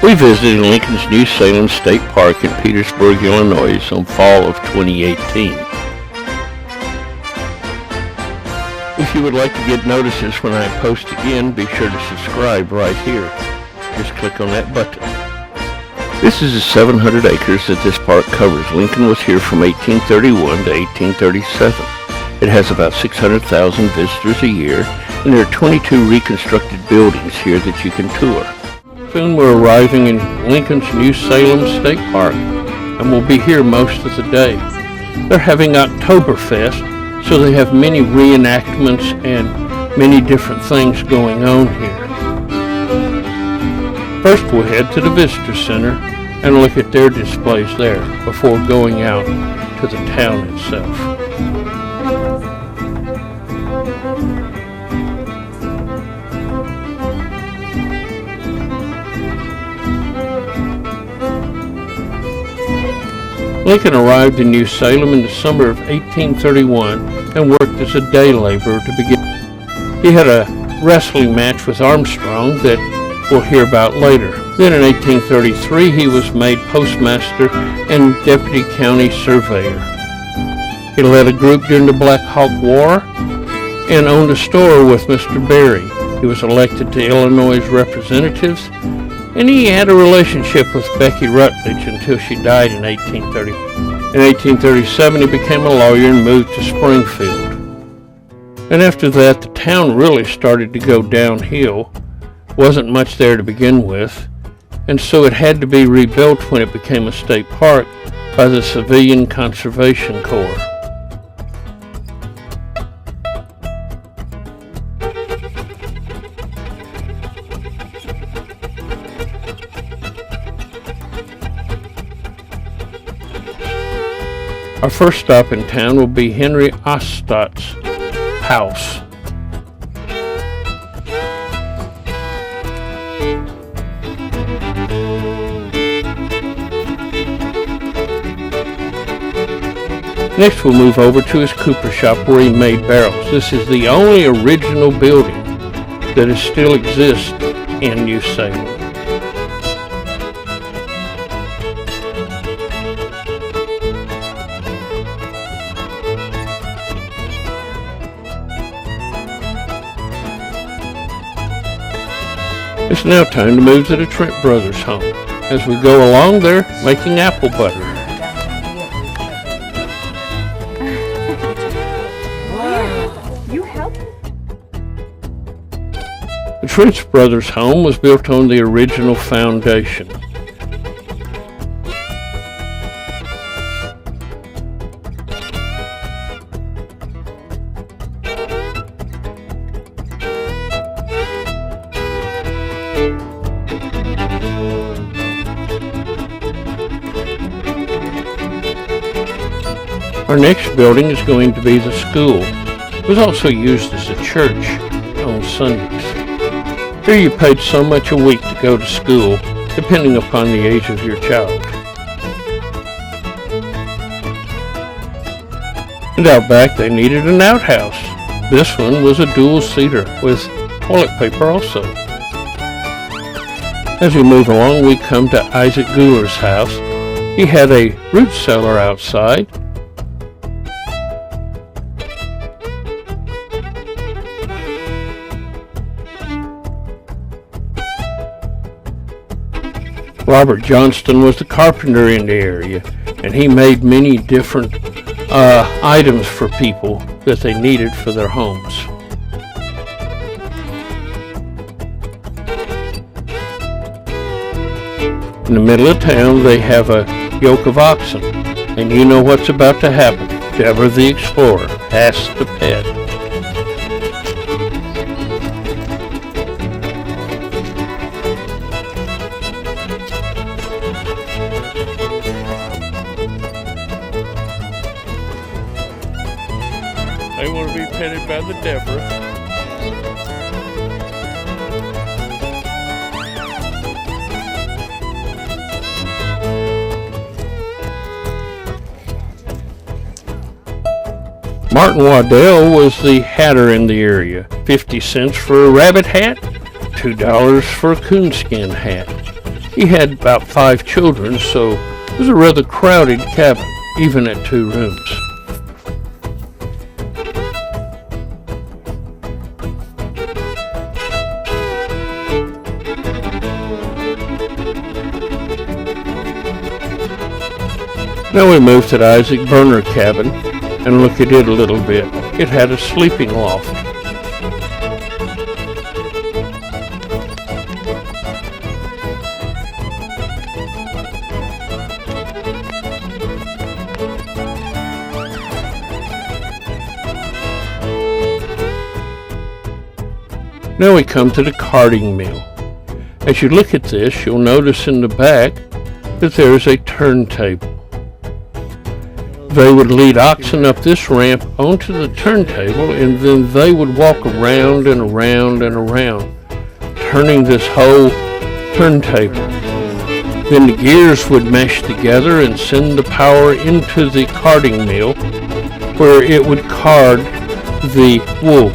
We visited Lincoln's new Salem State Park in Petersburg, Illinois on fall of 2018. If you would like to get notices when I post again, be sure to subscribe right here. Just click on that button. This is the 700 acres that this park covers. Lincoln was here from 1831 to 1837. It has about 600,000 visitors a year, and there are 22 reconstructed buildings here that you can tour. Soon we're arriving in Lincoln's new Salem State Park, and we'll be here most of the day. They're having Oktoberfest, so they have many reenactments and many different things going on here. First we'll head to the Visitor Center and look at their displays there before going out to the town itself. Lincoln arrived in New Salem in the summer of 1831 and worked as a day laborer to begin. He had a wrestling match with Armstrong that we'll hear about later. Then in 1833 he was made postmaster and deputy county surveyor. He led a group during the Black Hawk War and owned a store with Mr. Berry. He was elected to Illinois' representatives, and he had a relationship with Becky Rutledge until she died in 1830. In 1837, he became a lawyer and moved to Springfield. And after that, the town really started to go downhill. Wasn't much there to begin with, and so it had to be rebuilt when it became a state park by the Civilian Conservation Corps. Our first stop in town will be Henry Ostadt's house. Next we'll move over to his cooper shop where he made barrels. This is the only original building that still exists in New Salem. It's now time to move to the Trent Brothers home. As we go along, they're making apple butter. You help? The Trent Brothers home was built on the original foundation. Our next building is going to be the school. It was also used as a church on Sundays. Here you paid so much a week to go to school, depending upon the age of your child. And out back they needed an outhouse. This one was a dual-seater with toilet paper also. As we move along, we come to Isaac Guler's house. He had a root cellar outside. Robert Johnston was the carpenter in the area, and he made many different items for people that they needed for their homes. In the middle of town, they have a yoke of oxen, and you know what's about to happen. Deborah the Explorer has to pet. They want to be petted by the Deborah. Martin Waddell was the hatter in the area. 50 cents for a rabbit hat, $2 for a coonskin hat. He had about 5 children, so it was a rather crowded cabin, even at 2 rooms. Now we moved to the Isaac Burner cabin and look at it a little bit. It had a sleeping loft. Now we come to the carding mill. As you look at this, you'll notice in the back that there is a turntable. They would lead oxen up this ramp onto the turntable, and then they would walk around and around and around, turning this whole turntable. Then the gears would mesh together and send the power into the carding mill, where it would card the wool.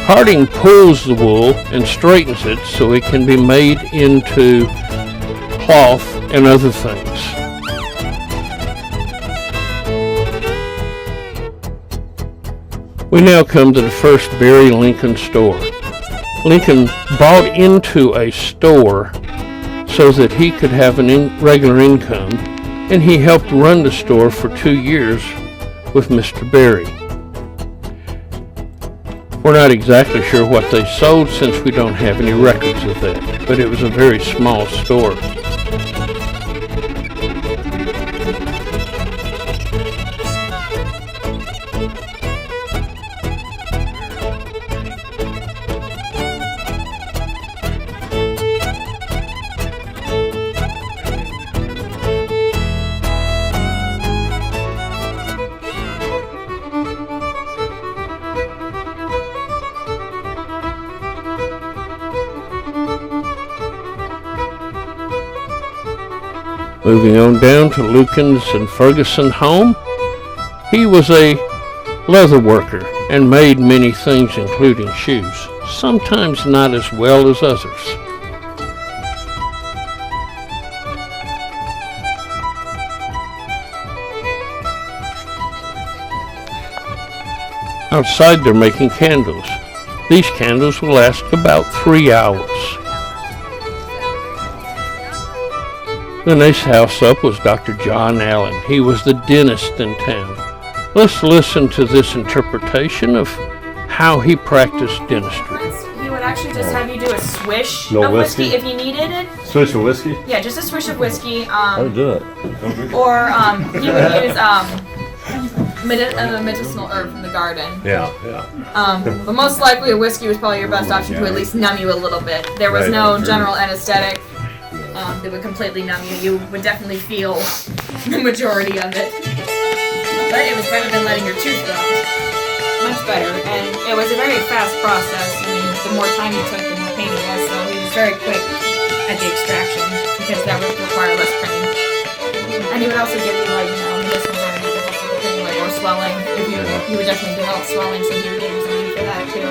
Carding pulls the wool and straightens it so it can be made into cloth and other things. We now come to the first Barry Lincoln store. Lincoln bought into a store so that he could have regular income, and he helped run the store for 2 years with Mr. Barry. We're not exactly sure what they sold since we don't have any records of that, but it was a very small store. Moving on down to Lucan's and Ferguson home, he was a leather worker and made many things including shoes, sometimes not as well as others. Outside they're making candles. These candles will last about 3 hours. The next house up was Dr. John Allen. He was the dentist in town. Let's listen to this interpretation of how he practiced dentistry. He would actually just have you do a swish No of whiskey whiskey? if you needed it. Switch to whiskey? Yeah, just a swish of whiskey. How to do it? Or he would use medicinal herb from the garden. Yeah. But most likely a whiskey was probably your best option to at least numb you a little bit. There was Right. no general anesthetic that would completely numb you. You would definitely feel the majority of it. But it was better than letting your tooth go. Much better. And it was a very fast process. I mean, the more time you took, the more pain it was. So he was very quick at the extraction because that would require less pain. And he would also give you medicinal remedies to help with the pain, or swelling. If you would definitely develop swelling, so he would give you something for that too.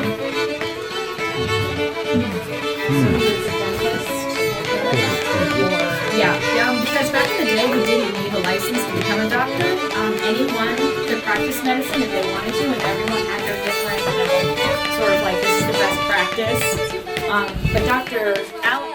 Yeah, because back in the day we didn't need a license to become a doctor. Anyone could practice medicine if they wanted to, and everyone had their different, sort of like, this is the best practice. But Dr. Allen.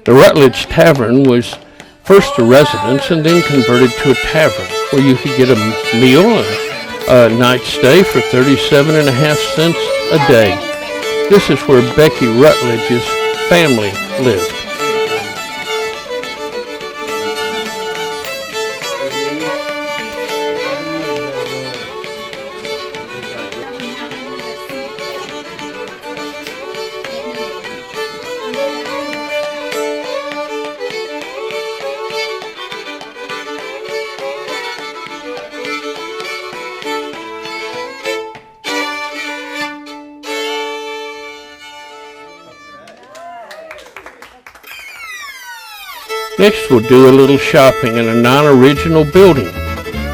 The Rutledge Tavern was first a residence and then converted to a tavern where you could get a meal and a night's stay for 37.5 cents a day. This is where Becky Rutledge's family lived. Next, we'll do a little shopping in a non-original building,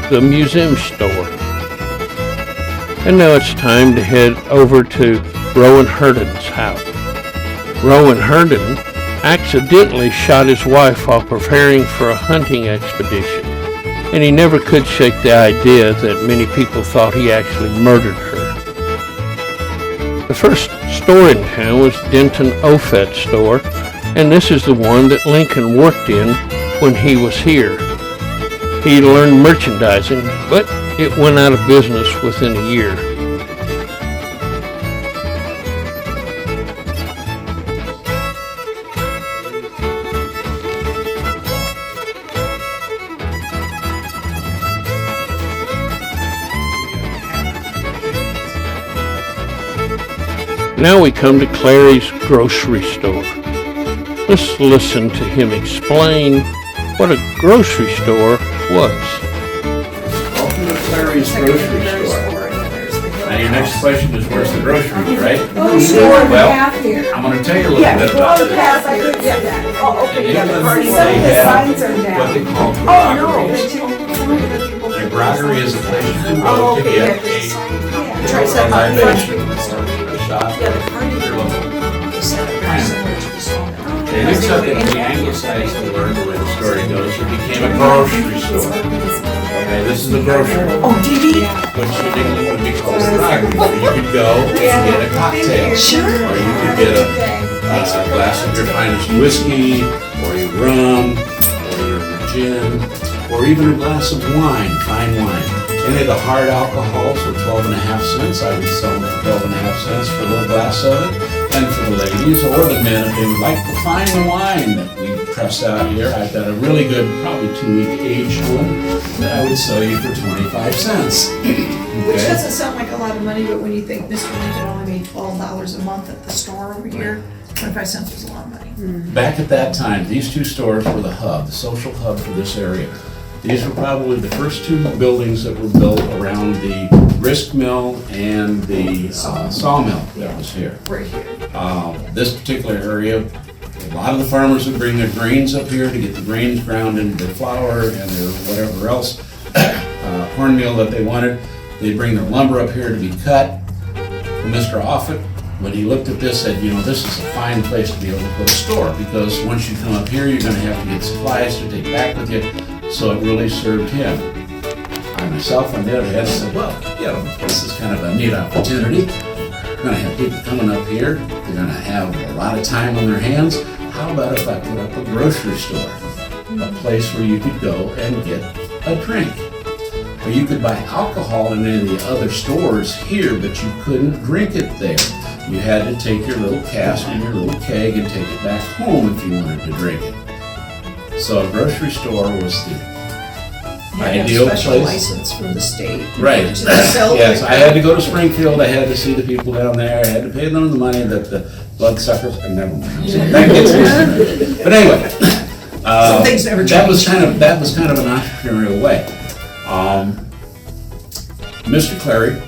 the museum store. And now it's time to head over to Rowan Herndon's house. Rowan Herndon accidentally shot his wife while preparing for a hunting expedition, and he never could shake the idea that many people thought he actually murdered her. The first store in town was Denton Offutt's store, and this is the one that Lincoln worked in when he was here. He learned merchandising, but it went out of business within a year. Now we come to Clary's grocery store. Let's listen to him explain what a grocery store was. Welcome to Clary's grocery store. Now your next question is, where's the groceries, right? Oh, sure. Well, I'm going to tell you a little bit about this. Oh, okay. In England, Some of the they signs have are down. what they call Oh, groggeries. A groggery is a place you can go to get a libation, a shot, your local. They mixed up in the anglicized the word, the way the story goes, it became a grocery store. Okay, this is a grocery, Oh, did he? which in England would be called a groggery, where you could go and get a cocktail. Sure. Or you could get a glass of your finest whiskey, or your rum, or your gin, or even a glass of wine, fine wine. Any of the hard alcohols were 12.5 cents. I would sell them for 12.5 cents for a little glass of it. And for the ladies or the men, if they would like the fine wine that we press out here, I've got a really good, probably 2-week aged one that I would sell you for 25 cents. Which doesn't sound like a lot of money, but when you think Mr. Lincoln only made $12 a month at the store over here, 25 cents was a lot of money. Back at that time, these two stores were the hub, the social hub for this area. These were probably the first two buildings that were built around the grist mill and the sawmill that was here. Right here. This particular area, a lot of the farmers would bring their grains up here to get the grains ground into their flour and their whatever else, cornmeal that they wanted. They'd bring their lumber up here to be cut. Mr. Offutt, when he looked at this, said, you know, this is a fine place to be able to put a store, because once you come up here, you're going to have to get supplies to take back with you. So it really served him. I myself, on the other hand, said, well, you know, this is kind of a neat opportunity. We're going to have people coming up here. They're going to have a lot of time on their hands. How about if I put up a grocery store? A place where you could go and get a drink. Or you could buy alcohol in any of the other stores here, but you couldn't drink it there. You had to take your little cask and your little keg and take it back home if you wanted to drink it. So a grocery store was the ideal place. Special license from the state. Right. Yes, I had to go to Springfield. I had to see the people down there. I had to pay them the money that the bloodsuckers. Never mind. That gets me. But anyway, Some things never that was change. kind of an entrepreneurial way. Mr. Clary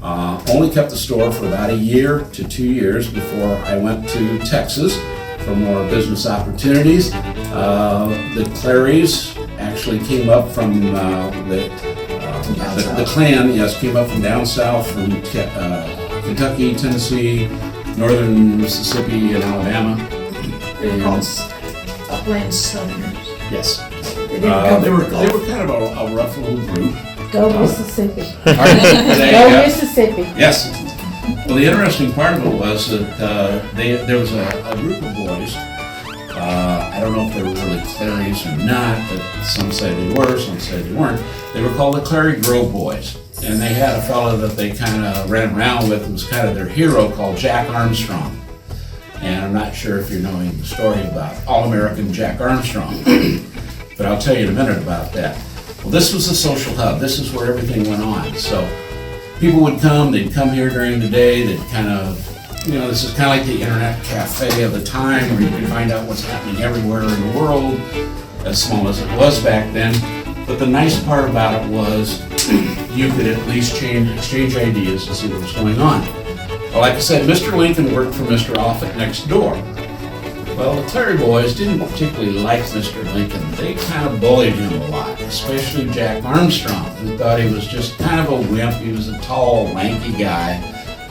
only kept the store for about a year to 2 years before I went to Texas for more business opportunities. The Clarys actually came up from the clan, yes, came up from down south, from Kentucky, Tennessee, northern Mississippi, and Alabama. They were called Upland Southerners. Yes. They didn't come They from were the Gulf. kind of a rough little group. Go Mississippi. Pardon? There you Go go. Mississippi. Yes. Well, the interesting part of it was that there was a group of boys. I don't know if they were really Clarys or not, but some say they were, some say they weren't. They were called the Clary Grove Boys. And they had a fellow that they kind of ran around with, who was kind of their hero, called Jack Armstrong. And I'm not sure if you're knowing the story about All-American Jack Armstrong, but I'll tell you in a minute about that. Well, this was the social hub. This is where everything went on. So people would come, they'd come here during the day, they'd kind of, you know, this is kind of like the internet cafe of the time, where you can find out what's happening everywhere in the world, as small as it was back then. But the nice part about it was you could at least exchange ideas and see what was going on. Well, like I said, Mr. Lincoln worked for Mr. Offutt next door. Well, the Clary boys didn't particularly like Mr. Lincoln. They kind of bullied him a lot, especially Jack Armstrong, who thought he was just kind of a wimp. He was a tall, lanky guy,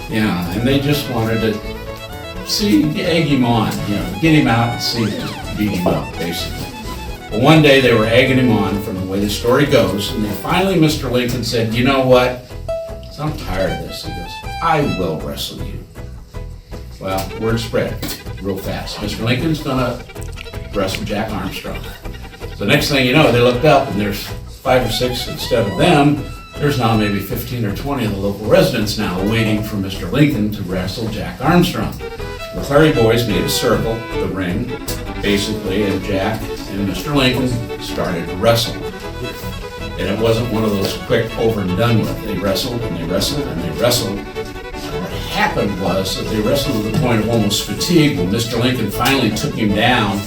and they just wanted to egg him on, get him out and just beat him up, basically. Well, one day they were egging him on from the way the story goes, and then finally Mr. Lincoln said, "You know what? I'm tired of this." He goes, "I will wrestle you." Well, word spread real fast. Mr. Lincoln's gonna wrestle Jack Armstrong. So next thing you know, they looked up and there's 5 or 6 instead of them. There's now maybe 15 or 20 of the local residents now waiting for Mr. Lincoln to wrestle Jack Armstrong. The Clary boys made a circle, the ring, basically, and Jack and Mr. Lincoln started to wrestle. And it wasn't one of those quick over and done with. They wrestled and they wrestled and they wrestled. What happened was that they wrestled to the point of almost fatigue when Mr. Lincoln finally took him down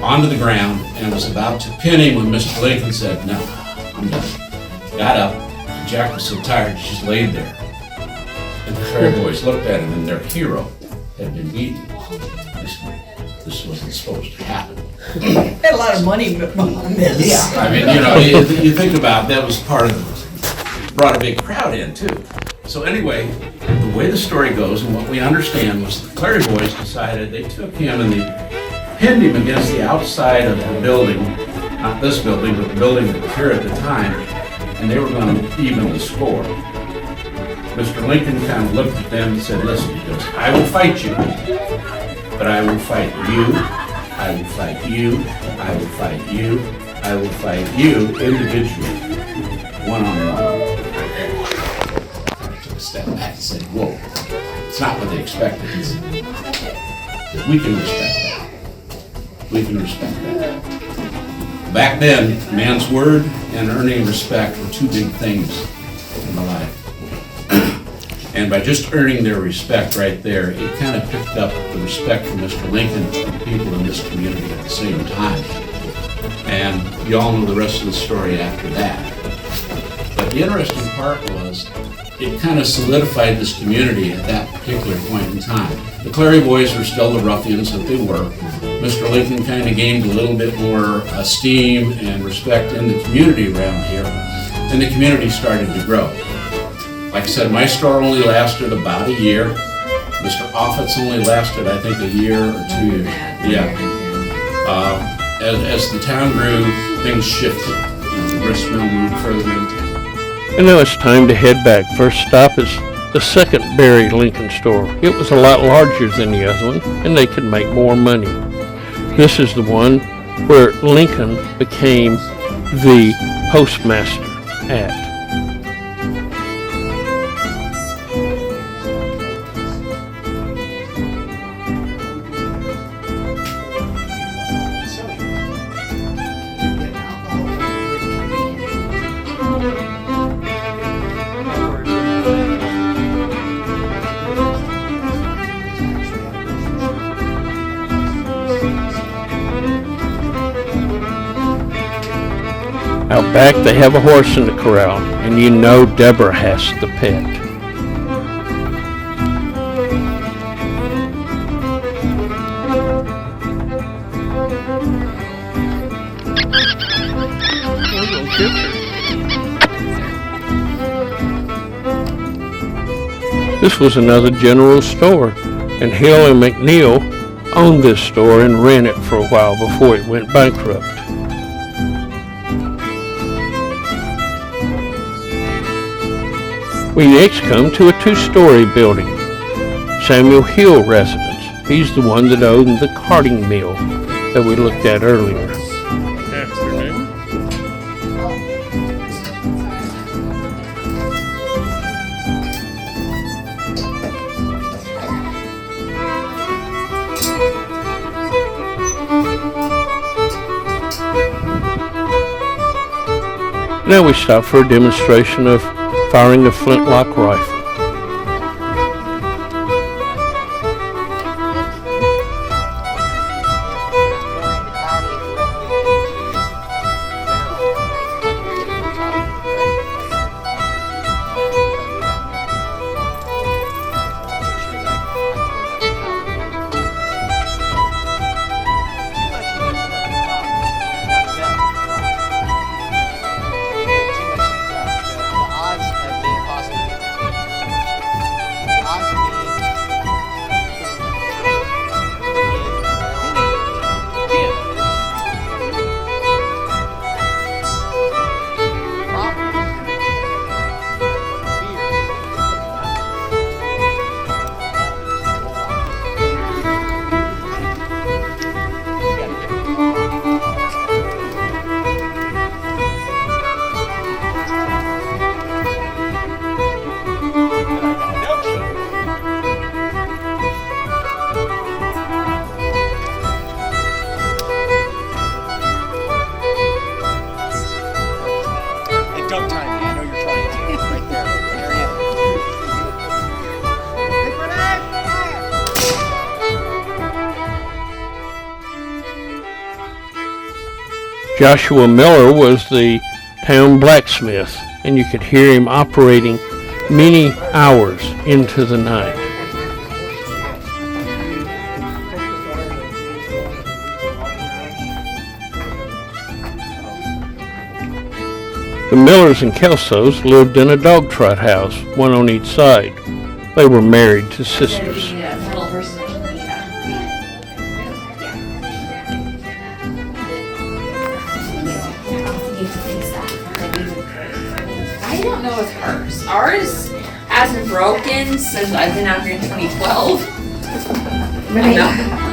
onto the ground and was about to pin him when Mr. Lincoln said, "No, I'm done." Got up. Jack was so tired he just laid there. And the Clary boys looked at him and their hero had been beaten. This wasn't supposed to happen. Had a lot of money behind this. Yeah, I mean, you think about that was part of the, brought a big crowd in too. So anyway, the way the story goes and what we understand was the Clary boys decided they took him and they pinned him against the outside of the building, not this building, but the building that was here at the time, and they were going to even the score. Mr. Lincoln kind of looked at them and said, "Listen," he goes, "I will fight you, but I will fight you, I will fight you, I will fight you, I will fight you individually, one-on-one." I took a step back and said, "Whoa, it's not what they expected." He said, "We can respect that. We can respect that." Back then, man's word and earning respect were 2 big things in my life. And by just earning their respect right there, it kind of picked up the respect for Mr. Lincoln and people in this community at the same time. And you all know the rest of the story after that. But the interesting part was, it kind of solidified this community at that particular point in time. The Clary boys were still the ruffians that they were. Mr. Lincoln kind of gained a little bit more esteem and respect in the community around here, and the community started to grow. Like I said, my store only lasted about a year. Mr. Offutt's only lasted, I think, a year or 2 years. Yeah. As the town grew, things shifted. The grist mill moved further into. And now it's time to head back. First stop is the second Barry Lincoln store. It was a lot larger than the other one, and they could make more money. This is the one where Lincoln became the postmaster at. Out back, they have a horse in the corral, and you know Deborah has the pet. This was another general store, and Hill and McNeil owned this store and ran it for a while before it went bankrupt. We next come to a 2-story building. Samuel Hill residence. He's the one that owned the carting mill that we looked at earlier. Now we stop for a demonstration of firing a flintlock rifle. Joshua Miller was the town blacksmith, and you could hear him operating many hours into the night. The Millers and Kelsos lived in a dog trot house, one on each side. They were married to sisters. I don't know if hers. Ours hasn't broken since I've been out here in 2012. Right. No.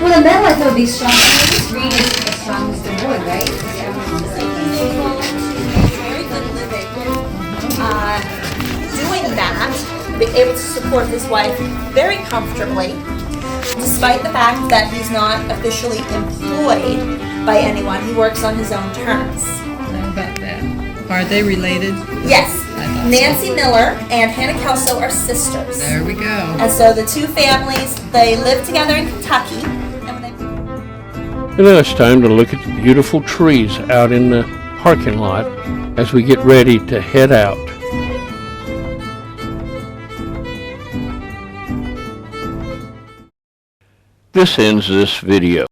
Well, the metal I thought would be strong. This reed is as strong as the wood, right? Very good living. Doing that, be able to support his wife very comfortably, despite the fact that he's not officially employed by anyone. He works on his own terms. How about that? Are they related? Yes, I thought so. Nancy Miller and Hannah Kelso are sisters. There we go. And so the two families, they live together in Kentucky. And when And now it's time to look at the beautiful trees out in the parking lot as we get ready to head out. This ends this video.